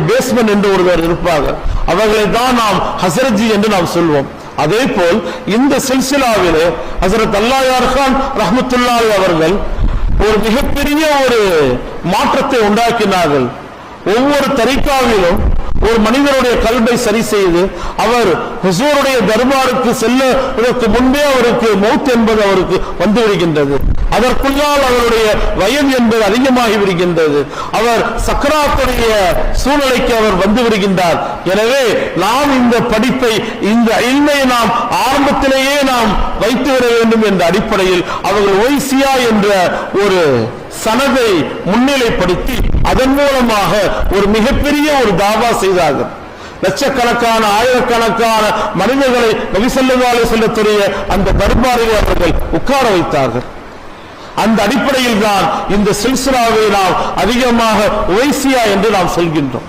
Basement என்று ஒருவர் இருப்பாங்க, அவர்களை தான் நாம் ஹசரஜி என்று நாம் சொல்வோம். அதே போல் இந்த சில்சிலாவிலே ஹசரத் அல்லாஹ் கான் ரஹ்மத்துல்லாஹி அவர்கள் ஒரு மிகப்பெரிய ஒரு மாற்றத்தை உண்டாக்கினார்கள். ஒவ்வொரு தரிகாவிலும் ஒரு மனிதனுடைய கல்வை சரி செய்து அவர் ஹுசூருடைய தர்பாருக்கு செல்லுவதற்கு முன்பே அவருக்கு மௌத் என்பது அவருக்கு வந்து விடுகின்றது. அதற்குள்ளால் அவருடைய வயது என்பது அதிகமாகி விடுகின்றது. அவர் சக்கராத்துடைய சூழ்நிலைக்கு அவர் வந்து விடுகின்றார். எனவே நாம் இந்த படிப்பை, இந்த இல்மை நாம் ஆரம்பத்திலேயே நாம் வைத்துவிட வேண்டும் என்ற அடிப்படையில் அவர்கள் ஒய்சியா என்ற ஒரு சனதை முன்னிலைப்படுத்தி அதன் மூலமாக ஒரு மிகப்பெரிய ஒரு தாவா செய்தார்கள். லட்சக்கணக்கான ஆயிரக்கணக்கான மனிதர்களை நபி ஸல்லல்லாஹு அலைஹி வஸல்லம் அந்த தர்பாரில் அவர்கள் உட்கார வைத்தார்கள். அந்த அடிப்படையில் தான் இந்த சில்சிலாவை நாம் அதிகமாக ஒய்சியா என்று நாம் சொல்கின்றோம்.